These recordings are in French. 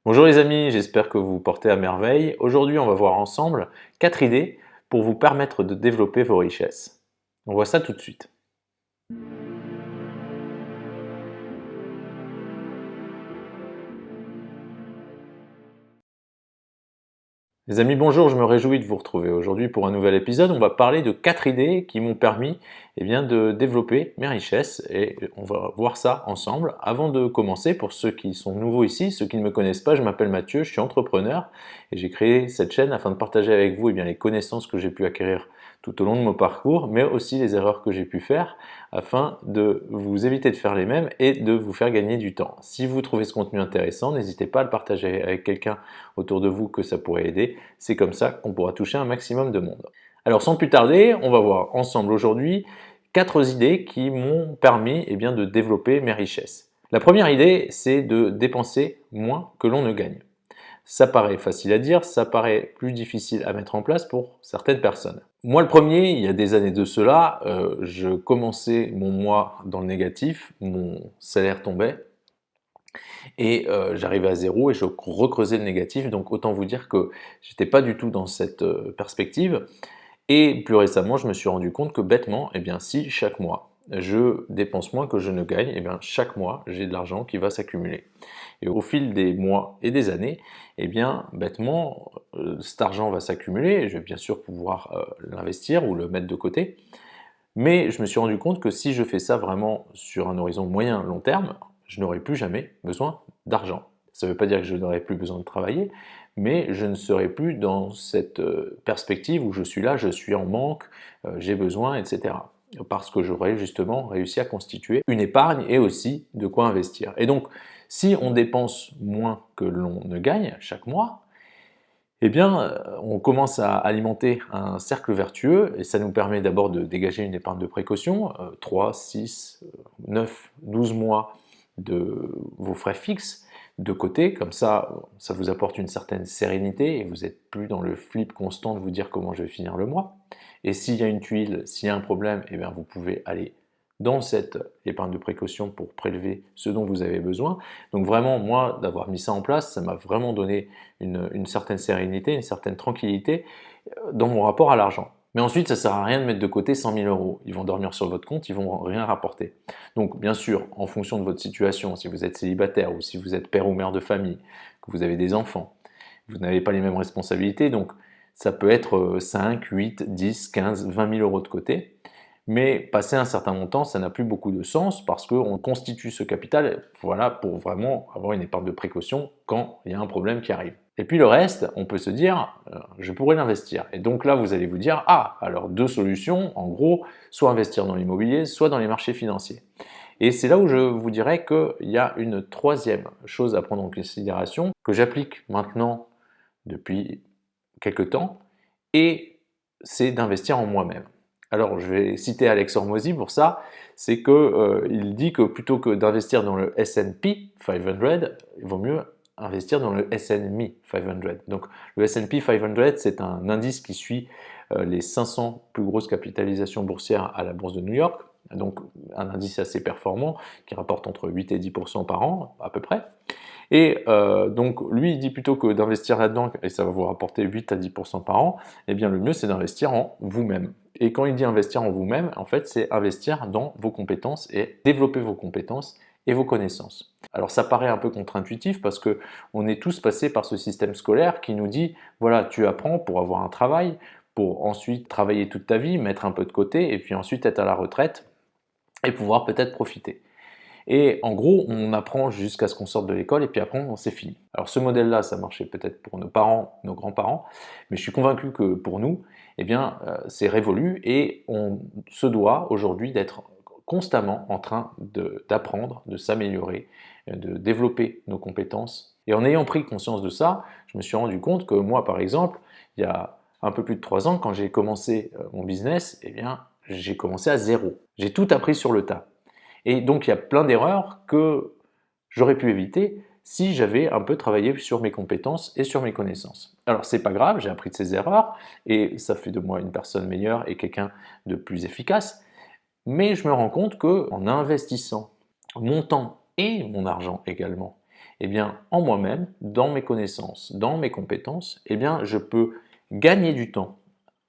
Bonjour les amis, j'espère que vous vous portez à merveille. Aujourd'hui, on va voir ensemble 4 idées pour vous permettre de développer vos richesses. On voit ça tout de suite. Les amis, bonjour, je me réjouis de vous retrouver aujourd'hui pour un nouvel épisode. On va parler de 4 idées qui m'ont permis de développer mes richesses et on va voir ça ensemble. Avant de commencer, pour ceux qui sont nouveaux ici, ceux qui ne me connaissent pas, je m'appelle Mathieu, je suis entrepreneur et j'ai créé cette chaîne afin de partager avec vous les connaissances que j'ai pu acquérir tout au long de mon parcours, mais aussi les erreurs que j'ai pu faire afin de vous éviter de faire les mêmes et de vous faire gagner du temps. Si vous trouvez ce contenu intéressant, n'hésitez pas à le partager avec quelqu'un autour de vous que ça pourrait aider. C'est comme ça qu'on pourra toucher un maximum de monde. Alors sans plus tarder, on va voir ensemble aujourd'hui 4 idées qui m'ont permis de développer mes richesses. La première idée, c'est de dépenser moins que l'on ne gagne. Ça paraît facile à dire, ça paraît plus difficile à mettre en place pour certaines personnes. Moi le premier, il y a des années de cela, je commençais mon mois dans le négatif, mon salaire tombait, et j'arrivais à zéro et je recreusais le négatif, donc autant vous dire que j'étais pas du tout dans cette perspective. Et plus récemment, je me suis rendu compte que bêtement, si chaque mois je dépense moins que je ne gagne, chaque mois j'ai de l'argent qui va s'accumuler. Et au fil des mois et des années, bêtement, cet argent va s'accumuler et je vais bien sûr pouvoir l'investir ou le mettre de côté. Mais je me suis rendu compte que si je fais ça vraiment sur un horizon moyen long terme, je n'aurai plus jamais besoin d'argent. Ça ne veut pas dire que je n'aurai plus besoin de travailler, mais je ne serai plus dans cette perspective où je suis là, je suis en manque, j'ai besoin, etc. Parce que j'aurai justement réussi à constituer une épargne et aussi de quoi investir. Et donc, si on dépense moins que l'on ne gagne chaque mois, on commence à alimenter un cercle vertueux et ça nous permet d'abord de dégager une épargne de précaution, 3, 6, 9, 12 mois de vos frais fixes de côté, comme ça vous apporte une certaine sérénité et vous n'êtes plus dans le flip constant de vous dire comment je vais finir le mois. Et s'il y a une tuile, s'il y a un problème, vous pouvez aller dans cette épargne de précaution pour prélever ce dont vous avez besoin. Donc vraiment, moi, d'avoir mis ça en place, ça m'a vraiment donné une certaine sérénité, une certaine tranquillité dans mon rapport à l'argent. Mais ensuite, ça ne sert à rien de mettre de côté 100 000 euros. Ils vont dormir sur votre compte, ils vont rien rapporter. Donc bien sûr, en fonction de votre situation, si vous êtes célibataire ou si vous êtes père ou mère de famille, que vous avez des enfants, vous n'avez pas les mêmes responsabilités, donc ça peut être 5, 8, 10, 15, 20 000 euros de côté. Mais passer un certain montant, ça n'a plus beaucoup de sens parce qu'on constitue ce capital pour vraiment avoir une épargne de précaution quand il y a un problème qui arrive. Et puis le reste, on peut se dire, je pourrais l'investir. Et donc là, vous allez vous dire, ah, alors deux solutions, en gros, soit investir dans l'immobilier, soit dans les marchés financiers. Et c'est là où je vous dirais qu'il y a une troisième chose à prendre en considération, que j'applique maintenant depuis quelques temps, et c'est d'investir en moi-même. Alors, je vais citer Alex Hormozy pour ça, c'est qu'il dit que plutôt que d'investir dans le S&P 500, il vaut mieux investir dans le S&Me 500. Donc, le S&P 500, c'est un indice qui suit les 500 plus grosses capitalisations boursières à la bourse de New York, donc un indice assez performant qui rapporte entre 8 et 10% par an, à peu près. Et donc lui il dit plutôt que d'investir là-dedans et ça va vous rapporter 8 à 10% par an, le mieux c'est d'investir en vous-même. Et quand il dit investir en vous-même, en fait c'est investir dans vos compétences et développer vos compétences et vos connaissances. Alors ça paraît un peu contre-intuitif parce que on est tous passés par ce système scolaire qui nous dit voilà, tu apprends pour avoir un travail, pour ensuite travailler toute ta vie, mettre un peu de côté et puis ensuite être à la retraite et pouvoir peut-être profiter. Et en gros, on apprend jusqu'à ce qu'on sorte de l'école et puis après, c'est fini. Alors ce modèle-là, ça marchait peut-être pour nos parents, nos grands-parents, mais je suis convaincu que pour nous, c'est révolu et on se doit aujourd'hui d'être constamment en train d'apprendre, de s'améliorer, de développer nos compétences. Et en ayant pris conscience de ça, je me suis rendu compte que moi, par exemple, il y a un peu plus de 3 ans, quand j'ai commencé mon business, j'ai commencé à zéro. J'ai tout appris sur le tas. Et donc il y a plein d'erreurs que j'aurais pu éviter si j'avais un peu travaillé sur mes compétences et sur mes connaissances. Alors c'est pas grave, j'ai appris de ces erreurs et ça fait de moi une personne meilleure et quelqu'un de plus efficace, mais je me rends compte qu'en investissant mon temps et mon argent également, eh bien, en moi-même, dans mes connaissances, dans mes compétences, eh bien, je peux gagner du temps.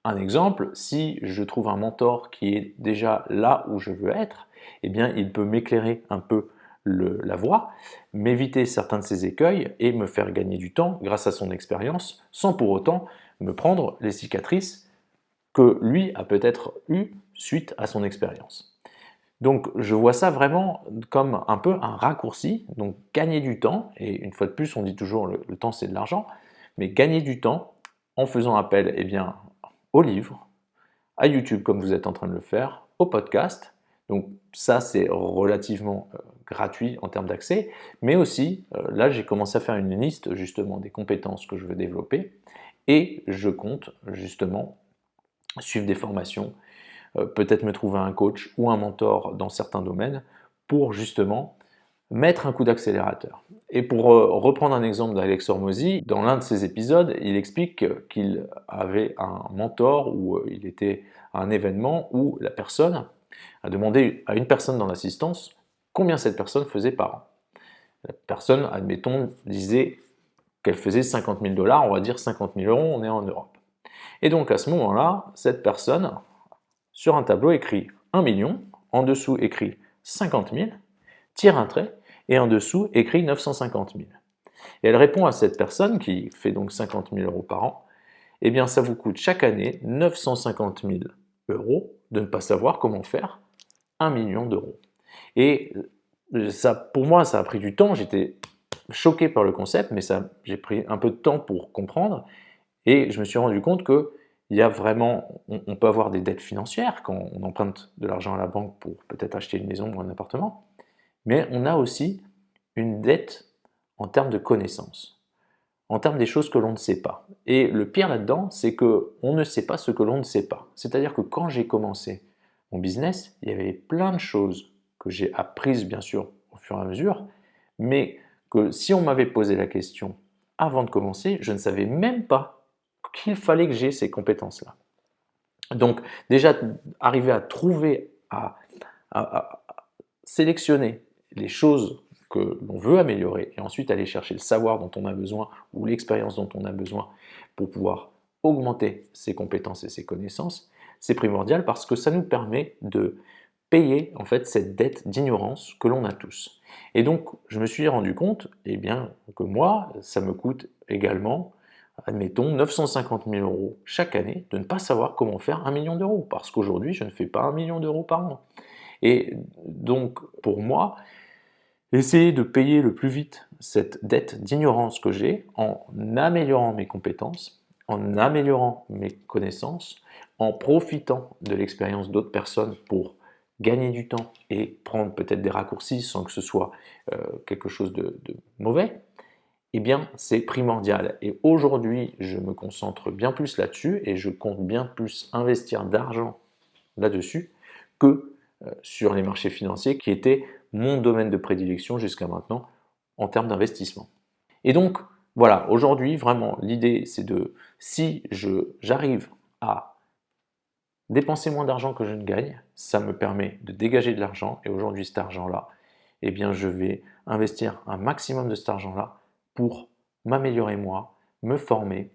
Un exemple, si je trouve un mentor qui est déjà là où je veux être, eh bien, il peut m'éclairer un peu la voie, m'éviter certains de ses écueils et me faire gagner du temps grâce à son expérience, sans pour autant me prendre les cicatrices que lui a peut-être eues suite à son expérience. Donc je vois ça vraiment comme un peu un raccourci, donc gagner du temps, et une fois de plus on dit toujours le temps c'est de l'argent, mais gagner du temps en faisant appel eh bien, aux livres, à YouTube comme vous êtes en train de le faire, au podcast, donc ça c'est relativement gratuit en termes d'accès, mais aussi là j'ai commencé à faire une liste justement des compétences que je veux développer, et je compte justement suivre des formations, peut-être me trouver un coach ou un mentor dans certains domaines pour justement mettre un coup d'accélérateur. Et pour reprendre un exemple d'Alex Hormozy, dans l'un de ses épisodes, il explique qu'il avait un mentor ou il était à un événement où la personne a demandé à une personne dans l'assistance combien cette personne faisait par an. La personne, admettons, disait qu'elle faisait 50 000 $, on va dire 50 000 €, on est en Europe. Et donc à ce moment-là, cette personne, sur un tableau, écrit 1 million, en dessous écrit 50 000, tire un trait, et en dessous écrit 950 000. Et elle répond à cette personne, qui fait donc 50 000 € par an, eh bien ça vous coûte chaque année 950 000 € de ne pas savoir comment faire 1 million d'euros. Et ça, pour moi, ça a pris du temps, j'étais choqué par le concept, mais j'ai pris un peu de temps pour comprendre, et je me suis rendu compte que il y a vraiment, on peut avoir des dettes financières quand on emprunte de l'argent à la banque pour peut-être acheter une maison ou un appartement, mais on a aussi une dette en termes de connaissances, en termes des choses que l'on ne sait pas. Et le pire là-dedans, c'est qu'on ne sait pas ce que l'on ne sait pas. C'est-à-dire que quand j'ai commencé mon business, il y avait plein de choses que j'ai apprises bien sûr au fur et à mesure, mais que si on m'avait posé la question avant de commencer, je ne savais même pas qu'il fallait que j'ai ces compétences-là. Donc déjà, arriver à trouver, à sélectionner les choses que l'on veut améliorer et ensuite aller chercher le savoir dont on a besoin ou l'expérience dont on a besoin pour pouvoir augmenter ses compétences et ses connaissances, c'est primordial parce que ça nous permet de payer en fait cette dette d'ignorance que l'on a tous. Et donc je me suis rendu compte eh bien, que moi, ça me coûte également, admettons, 950 000 € chaque année de ne pas savoir comment faire 1 million d'euros, parce qu'aujourd'hui je ne fais pas 1 million d'euros par an. Et donc pour moi, essayer de payer le plus vite cette dette d'ignorance que j'ai en améliorant mes compétences, en améliorant mes connaissances, en profitant de l'expérience d'autres personnes pour gagner du temps et prendre peut-être des raccourcis sans que ce soit quelque chose de mauvais, eh bien c'est primordial. Et aujourd'hui, je me concentre bien plus là-dessus et je compte bien plus investir d'argent là-dessus que sur les marchés financiers qui étaient mon domaine de prédilection jusqu'à maintenant en termes d'investissement. Et donc voilà, aujourd'hui vraiment l'idée c'est de, si j'arrive à dépenser moins d'argent que je ne gagne, ça me permet de dégager de l'argent, et aujourd'hui cet argent-là, eh bien je vais investir un maximum de cet argent-là pour m'améliorer moi, me former,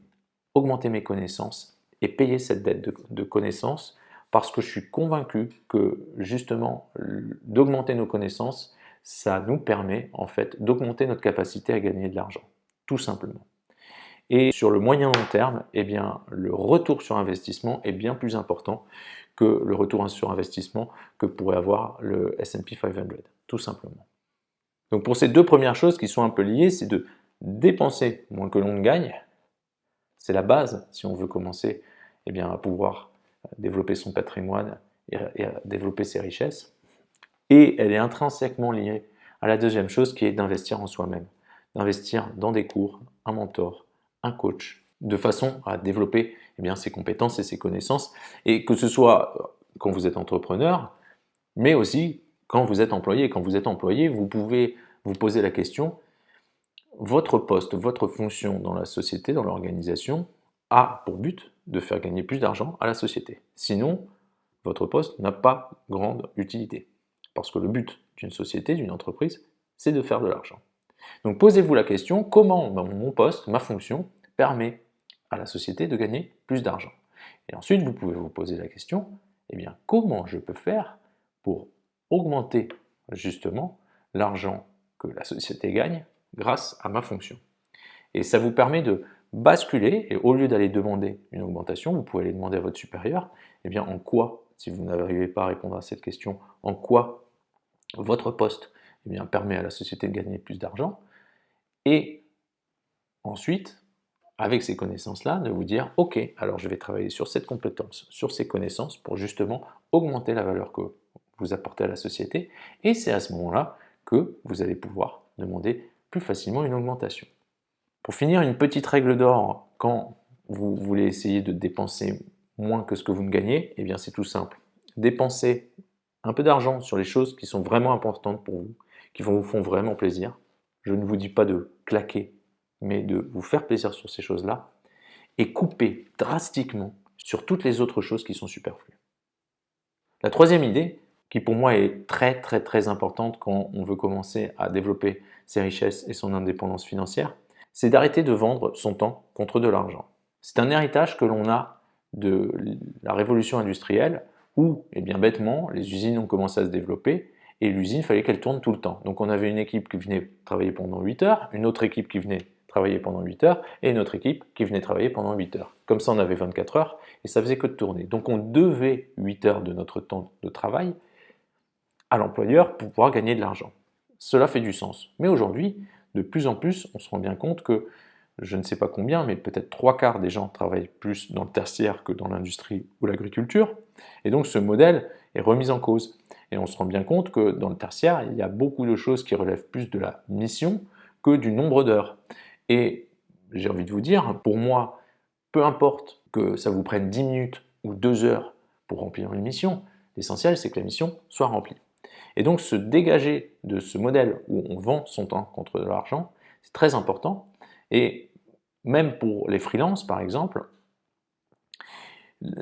augmenter mes connaissances et payer cette dette de connaissances, parce que je suis convaincu que justement d'augmenter nos connaissances, ça nous permet en fait d'augmenter notre capacité à gagner de l'argent, tout simplement. Et sur le moyen long terme, eh bien, le retour sur investissement est bien plus important que le retour sur investissement que pourrait avoir le S&P 500, tout simplement. Donc pour ces deux premières choses qui sont un peu liées, c'est de dépenser moins que l'on ne gagne. C'est la base si on veut commencer eh bien, à pouvoir développer son patrimoine et à développer ses richesses. Et elle est intrinsèquement liée à la deuxième chose qui est d'investir en soi-même, d'investir dans des cours, un mentor, un coach, de façon à développer eh bien, ses compétences et ses connaissances, et que ce soit quand vous êtes entrepreneur, mais aussi quand vous êtes employé. Quand vous êtes employé, vous pouvez vous poser la question, votre poste, votre fonction dans la société, dans l'organisation, a pour but de faire gagner plus d'argent à la société. Sinon, votre poste n'a pas grande utilité. Parce que le but d'une société, d'une entreprise, c'est de faire de l'argent. Donc posez-vous la question, comment mon poste, ma fonction, permet à la société de gagner plus d'argent? Et ensuite, vous pouvez vous poser la question, eh bien, comment je peux faire pour augmenter justement l'argent que la société gagne grâce à ma fonction? Et ça vous permet de basculer, et au lieu d'aller demander une augmentation, vous pouvez aller demander à votre supérieur, eh bien, en quoi, si vous n'arrivez pas à répondre à cette question, en quoi votre poste eh bien, permet à la société de gagner plus d'argent, et ensuite, avec ces connaissances-là, de vous dire, ok, alors je vais travailler sur cette compétence, sur ces connaissances, pour justement augmenter la valeur que vous apportez à la société, et c'est à ce moment-là que vous allez pouvoir demander plus facilement une augmentation. Pour finir, une petite règle d'or quand vous voulez essayer de dépenser moins que ce que vous ne gagnez, eh bien c'est tout simple. Dépensez un peu d'argent sur les choses qui sont vraiment importantes pour vous, qui vous font vraiment plaisir. Je ne vous dis pas de claquer, mais de vous faire plaisir sur ces choses-là et couper drastiquement sur toutes les autres choses qui sont superflues. La troisième idée, qui pour moi est très très très importante quand on veut commencer à développer ses richesses et son indépendance financière, c'est d'arrêter de vendre son temps contre de l'argent. C'est un héritage que l'on a de la révolution industrielle où, eh bien bêtement, les usines ont commencé à se développer et l'usine, il fallait qu'elle tourne tout le temps. Donc on avait une équipe qui venait travailler pendant 8 heures, une autre équipe qui venait travailler pendant 8 heures et une autre équipe qui venait travailler pendant 8 heures. Comme ça, on avait 24 heures et ça faisait que de tourner. Donc on devait 8 heures de notre temps de travail à l'employeur pour pouvoir gagner de l'argent. Cela fait du sens. Mais aujourd'hui, de plus en plus, on se rend bien compte que, je ne sais pas combien, mais peut-être 3/4 des gens travaillent plus dans le tertiaire que dans l'industrie ou l'agriculture. Et donc ce modèle est remis en cause. Et on se rend bien compte que dans le tertiaire, il y a beaucoup de choses qui relèvent plus de la mission que du nombre d'heures. Et j'ai envie de vous dire, pour moi, peu importe que ça vous prenne 10 minutes ou 2 heures pour remplir une mission, l'essentiel c'est que la mission soit remplie. Et donc se dégager de ce modèle où on vend son temps contre de l'argent, c'est très important. Et même pour les freelances, par exemple,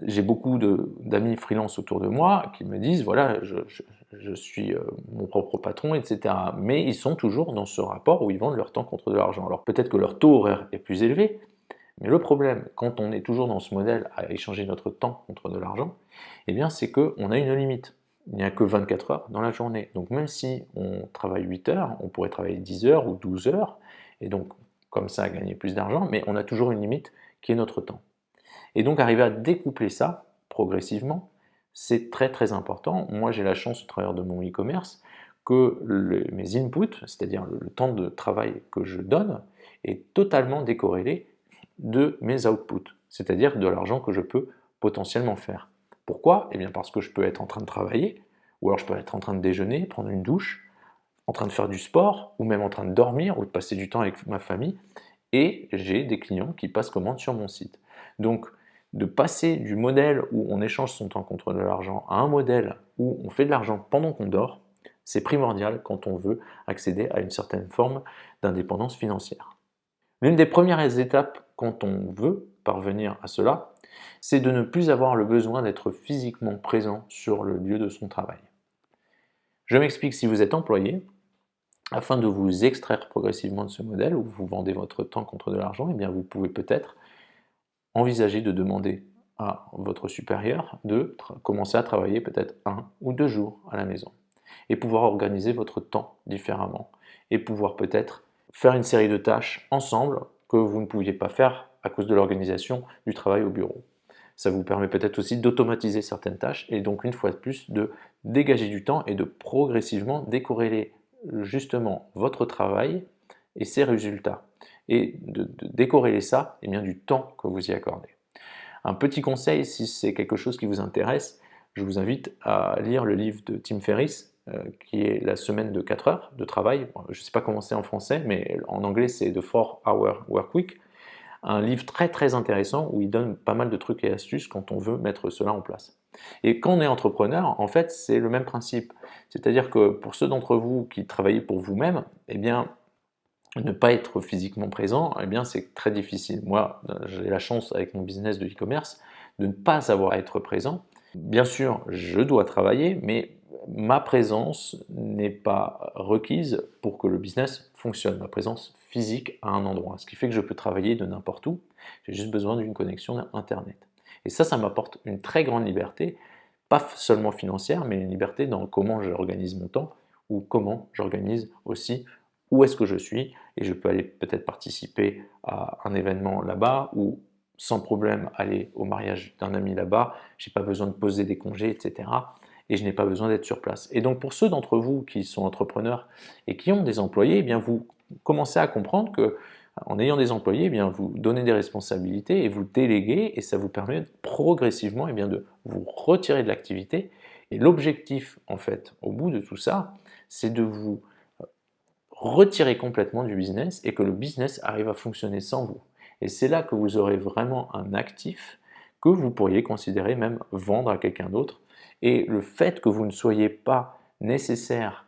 j'ai beaucoup d'amis freelance autour de moi qui me disent, voilà, je suis mon propre patron, etc. Mais ils sont toujours dans ce rapport où ils vendent leur temps contre de l'argent. Alors peut-être que leur taux horaire est plus élevé, mais le problème, quand on est toujours dans ce modèle à échanger notre temps contre de l'argent, eh bien c'est qu'on a une limite. Il n'y a que 24 heures dans la journée. Donc même si on travaille 8 heures, on pourrait travailler 10 heures ou 12 heures, et donc comme ça gagner plus d'argent, mais on a toujours une limite qui est notre temps. Et donc arriver à découpler ça progressivement, c'est très très important. Moi j'ai la chance au travers de mon e-commerce que mes inputs, c'est-à-dire le temps de travail que je donne, est totalement décorrélé de mes outputs, c'est-à-dire de l'argent que je peux potentiellement faire. Pourquoi? Eh bien parce que je peux être en train de travailler, ou alors je peux être en train de déjeuner, prendre une douche, en train de faire du sport, ou même en train de dormir, ou de passer du temps avec ma famille, et j'ai des clients qui passent commande sur mon site. Donc, de passer du modèle où on échange son temps contre de l'argent à un modèle où on fait de l'argent pendant qu'on dort, c'est primordial quand on veut accéder à une certaine forme d'indépendance financière. L'une des premières étapes quand on veut parvenir à cela, c'est de ne plus avoir le besoin d'être physiquement présent sur le lieu de son travail. Je m'explique, si vous êtes employé, afin de vous extraire progressivement de ce modèle où vous vendez votre temps contre de l'argent, eh bien vous pouvez peut-être envisager de demander à votre supérieur de commencer à travailler peut-être 1 ou 2 jours à la maison et pouvoir organiser votre temps différemment et pouvoir peut-être faire une série de tâches ensemble que vous ne pouviez pas faire à cause de l'organisation du travail au bureau. Ça vous permet peut-être aussi d'automatiser certaines tâches et donc une fois de plus de dégager du temps et de progressivement décorréler justement votre travail et ses résultats et de décorréler ça eh bien, du temps que vous y accordez. Un petit conseil, si c'est quelque chose qui vous intéresse, je vous invite à lire le livre de Tim Ferriss, qui est La semaine de 4 heures de travail. Je ne sais pas comment c'est en français, mais en anglais c'est The 4-Hour Workweek. Un livre très très intéressant où il donne pas mal de trucs et astuces quand on veut mettre cela en place. Et quand on est entrepreneur, en fait, c'est le même principe. C'est-à-dire que pour ceux d'entre vous qui travaillez pour vous-même, eh bien, ne pas être physiquement présent, eh bien c'est très difficile. Moi, j'ai la chance avec mon business de e-commerce de ne pas avoir à être présent. Bien sûr, je dois travailler, mais ma présence n'est pas requise pour que le business fonctionne, ma présence physique à un endroit. Ce qui fait que je peux travailler de n'importe où, j'ai juste besoin d'une connexion Internet. Et ça m'apporte une très grande liberté, pas seulement financière, mais une liberté dans comment j'organise mon temps ou comment j'organise aussi où est-ce que je suis. Et je peux aller peut-être participer à un événement là-bas ou sans problème aller au mariage d'un ami là-bas. Je n'ai pas besoin de poser des congés, etc. Et je n'ai pas besoin d'être sur place. Et donc pour ceux d'entre vous qui sont entrepreneurs et qui ont des employés, eh bien vous commencez à comprendre que en ayant des employés, eh bien vous donnez des responsabilités et vous déléguez et ça vous permet progressivement eh bien, de vous retirer de l'activité. Et l'objectif, en fait, au bout de tout ça, c'est de vous retirer complètement du business et que le business arrive à fonctionner sans vous. Et c'est là que vous aurez vraiment un actif que vous pourriez considérer même vendre à quelqu'un d'autre. Et le fait que vous ne soyez pas nécessaire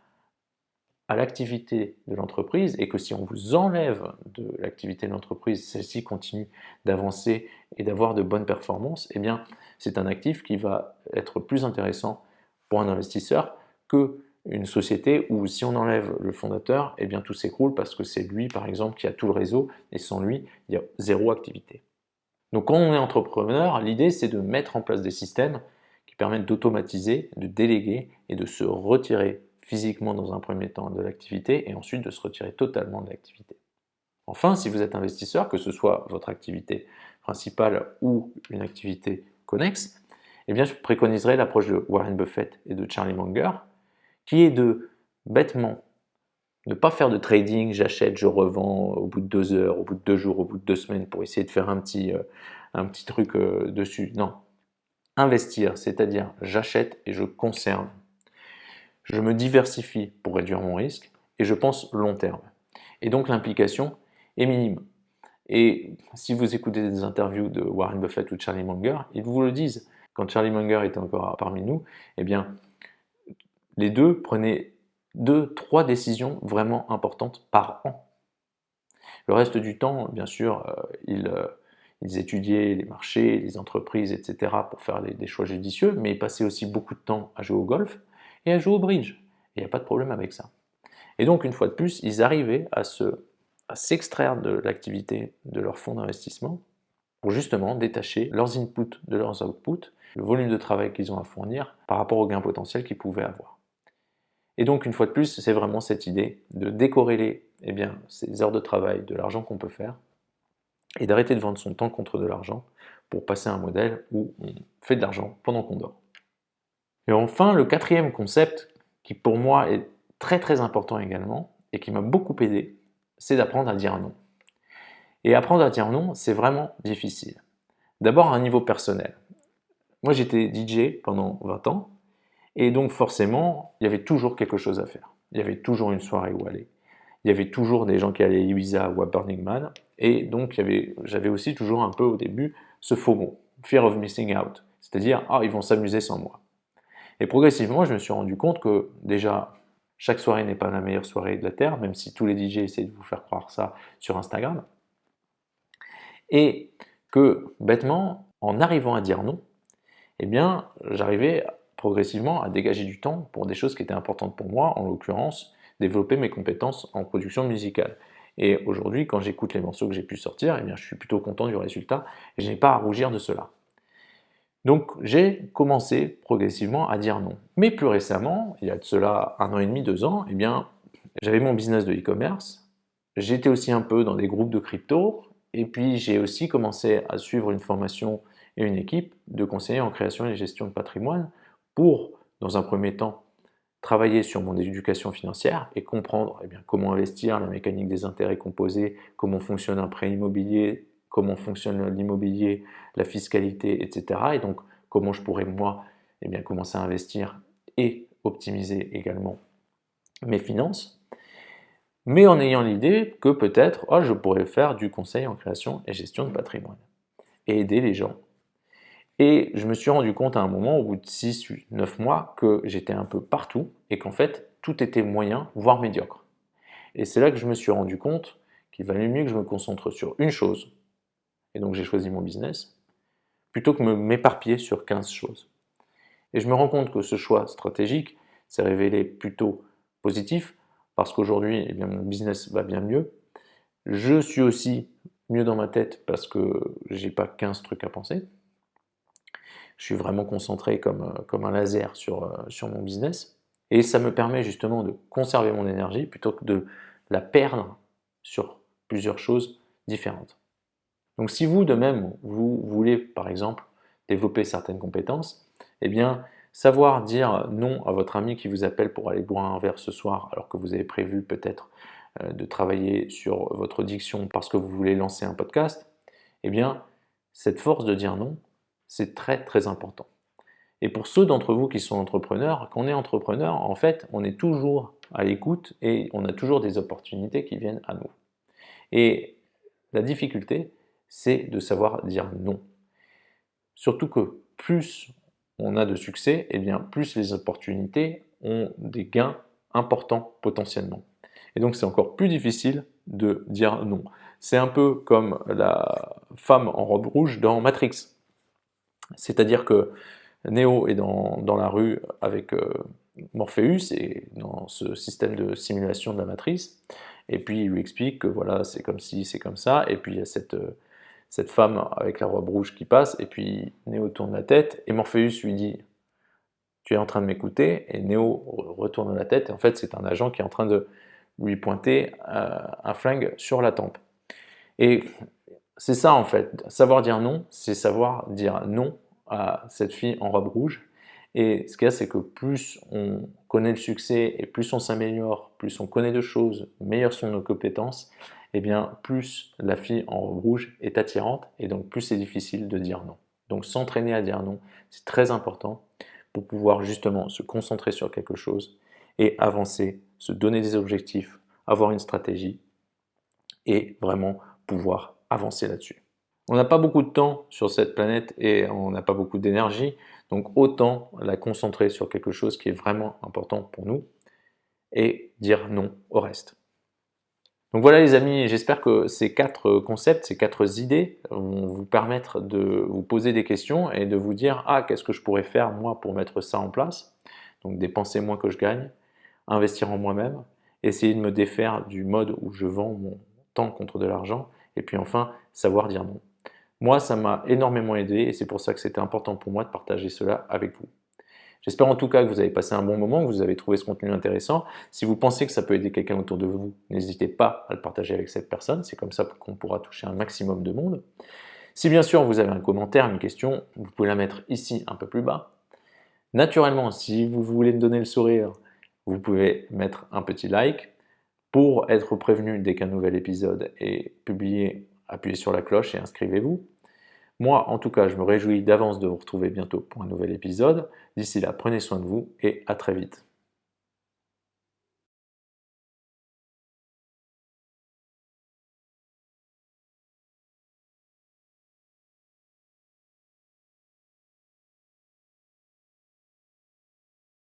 à l'activité de l'entreprise et que si on vous enlève de l'activité de l'entreprise, celle-ci continue d'avancer et d'avoir de bonnes performances, eh bien c'est un actif qui va être plus intéressant pour un investisseur que une société où si on enlève le fondateur, eh bien tout s'écroule parce que c'est lui par exemple qui a tout le réseau et sans lui, il y a zéro activité. Donc quand on est entrepreneur, l'idée c'est de mettre en place des systèmes qui permettent d'automatiser, de déléguer et de se retirer physiquement dans un premier temps de l'activité et ensuite de se retirer totalement de l'activité. Enfin, si vous êtes investisseur, que ce soit votre activité principale ou une activité connexe, eh bien je préconiserais l'approche de Warren Buffett et de Charlie Munger, qui est de bêtement ne pas faire de trading, j'achète, je revends au bout de 2 heures, au bout de 2 jours, au bout de 2 semaines pour essayer de faire un petit truc dessus. Non, investir, c'est-à-dire j'achète et je conserve. Je me diversifie pour réduire mon risque et je pense long terme. Et donc l'implication est minime. Et si vous écoutez des interviews de Warren Buffett ou de Charlie Munger, ils vous le disent. Quand Charlie Munger était encore parmi nous, eh bien, les deux prenaient 2-3 décisions vraiment importantes par an. Le reste du temps, bien sûr, ils étudiaient les marchés, les entreprises, etc. pour faire des choix judicieux, mais ils passaient aussi beaucoup de temps à jouer au golf et à jouer au bridge. Et il n'y a pas de problème avec ça. Et donc, une fois de plus, ils arrivaient à s'extraire de l'activité de leur fonds d'investissement pour justement détacher leurs inputs de leurs outputs, le volume de travail qu'ils ont à fournir par rapport au gain potentiel qu'ils pouvaient avoir. Et donc, une fois de plus, c'est vraiment cette idée de décorréler eh bien, ces heures de travail de l'argent qu'on peut faire et d'arrêter de vendre son temps contre de l'argent pour passer à un modèle où on fait de l'argent pendant qu'on dort. Et enfin, le quatrième concept, qui pour moi est très très important également et qui m'a beaucoup aidé, c'est d'apprendre à dire non. Et apprendre à dire non, c'est vraiment difficile. D'abord à un niveau personnel. Moi j'étais DJ pendant 20 ans et donc forcément, il y avait toujours quelque chose à faire. Il y avait toujours une soirée où aller. Il y avait toujours des gens qui allaient à Ibiza ou à Burning Man. Et donc j'avais aussi toujours un peu au début ce FOMO, Fear of Missing Out. C'est-à-dire, ah, ils vont s'amuser sans moi. Et progressivement, je me suis rendu compte que déjà, chaque soirée n'est pas la meilleure soirée de la Terre, même si tous les DJ essaient de vous faire croire ça sur Instagram. Et que, bêtement, en arrivant à dire non, eh bien, j'arrivais progressivement à dégager du temps pour des choses qui étaient importantes pour moi, en l'occurrence, développer mes compétences en production musicale. Et aujourd'hui, quand j'écoute les morceaux que j'ai pu sortir, eh bien, je suis plutôt content du résultat et je n'ai pas à rougir de cela. Donc j'ai commencé progressivement à dire non. Mais plus récemment, il y a de cela 1 an et demi, 2 ans, eh bien, j'avais mon business de e-commerce, j'étais aussi un peu dans des groupes de crypto, et puis j'ai aussi commencé à suivre une formation et une équipe de conseillers en création et gestion de patrimoine pour, dans un premier temps, travailler sur mon éducation financière et comprendre eh bien, comment investir, la mécanique des intérêts composés, comment fonctionne un prêt immobilier, comment fonctionne l'immobilier, la fiscalité, etc. Et donc comment je pourrais moi eh bien, commencer à investir et optimiser également mes finances, mais en ayant l'idée que peut-être oh, je pourrais faire du conseil en création et gestion de patrimoine et aider les gens. Et je me suis rendu compte à un moment, au bout de 6, 9 mois, que j'étais un peu partout et qu'en fait, tout était moyen, voire médiocre. Et c'est là que je me suis rendu compte qu'il valait mieux que je me concentre sur une chose, et donc j'ai choisi mon business, plutôt que m'éparpiller sur 15 choses. Et je me rends compte que ce choix stratégique, s'est révélé plutôt positif parce qu'aujourd'hui, eh bien, mon business va bien mieux. Je suis aussi mieux dans ma tête parce que j'ai pas 15 trucs à penser. Je suis vraiment concentré comme un laser sur mon business. Et ça me permet justement de conserver mon énergie plutôt que de la perdre sur plusieurs choses différentes. Donc si vous, de même, vous voulez, par exemple, développer certaines compétences, eh bien, savoir dire non à votre ami qui vous appelle pour aller boire un verre ce soir, alors que vous avez prévu peut-être de travailler sur votre diction parce que vous voulez lancer un podcast, eh bien, cette force de dire non, c'est très très important. Et pour ceux d'entre vous qui sont entrepreneurs, quand on est entrepreneur, en fait, on est toujours à l'écoute et on a toujours des opportunités qui viennent à nous. Et la difficulté, c'est de savoir dire non. Surtout que plus on a de succès, et bien plus les opportunités ont des gains importants potentiellement. Et donc c'est encore plus difficile de dire non. C'est un peu comme la femme en robe rouge dans Matrix. C'est-à-dire que Neo est dans la rue avec Morpheus et dans ce système de simulation de la matrice, et puis il lui explique que voilà, c'est comme ci, c'est comme ça, et puis il y a cette femme avec la robe rouge qui passe, et puis Neo tourne la tête, et Morpheus lui dit tu es en train de m'écouter, et Neo retourne la tête, et en fait c'est un agent qui est en train de lui pointer un flingue sur la tempe. Et c'est ça en fait, savoir dire non, c'est savoir dire non à cette fille en robe rouge. Et ce qu'il y a, c'est que plus on connaît le succès et plus on s'améliore, plus on connaît de choses, meilleures sont nos compétences, et bien plus la fille en robe rouge est attirante et donc plus c'est difficile de dire non. Donc s'entraîner à dire non, c'est très important pour pouvoir justement se concentrer sur quelque chose et avancer, se donner des objectifs, avoir une stratégie et vraiment pouvoir avancer là-dessus. On n'a pas beaucoup de temps sur cette planète et on n'a pas beaucoup d'énergie, donc autant la concentrer sur quelque chose qui est vraiment important pour nous et dire non au reste. Donc voilà les amis, j'espère que ces 4 concepts, ces 4 idées vont vous permettre de vous poser des questions et de vous dire « Ah, qu'est-ce que je pourrais faire moi pour mettre ça en place ?» Donc dépenser moins que je gagne, investir en moi-même, essayer de me défaire du mode où je vends mon temps contre de l'argent, et puis enfin, savoir dire non. Moi, ça m'a énormément aidé et c'est pour ça que c'était important pour moi de partager cela avec vous. J'espère en tout cas que vous avez passé un bon moment, que vous avez trouvé ce contenu intéressant. Si vous pensez que ça peut aider quelqu'un autour de vous, n'hésitez pas à le partager avec cette personne. C'est comme ça qu'on pourra toucher un maximum de monde. Si bien sûr vous avez un commentaire, une question, vous pouvez la mettre ici un peu plus bas. Naturellement, si vous voulez me donner le sourire, vous pouvez mettre un petit like. Pour être prévenu dès qu'un nouvel épisode est publié, appuyez sur la cloche et inscrivez-vous. Moi, en tout cas, je me réjouis d'avance de vous retrouver bientôt pour un nouvel épisode. D'ici là, prenez soin de vous et à très vite.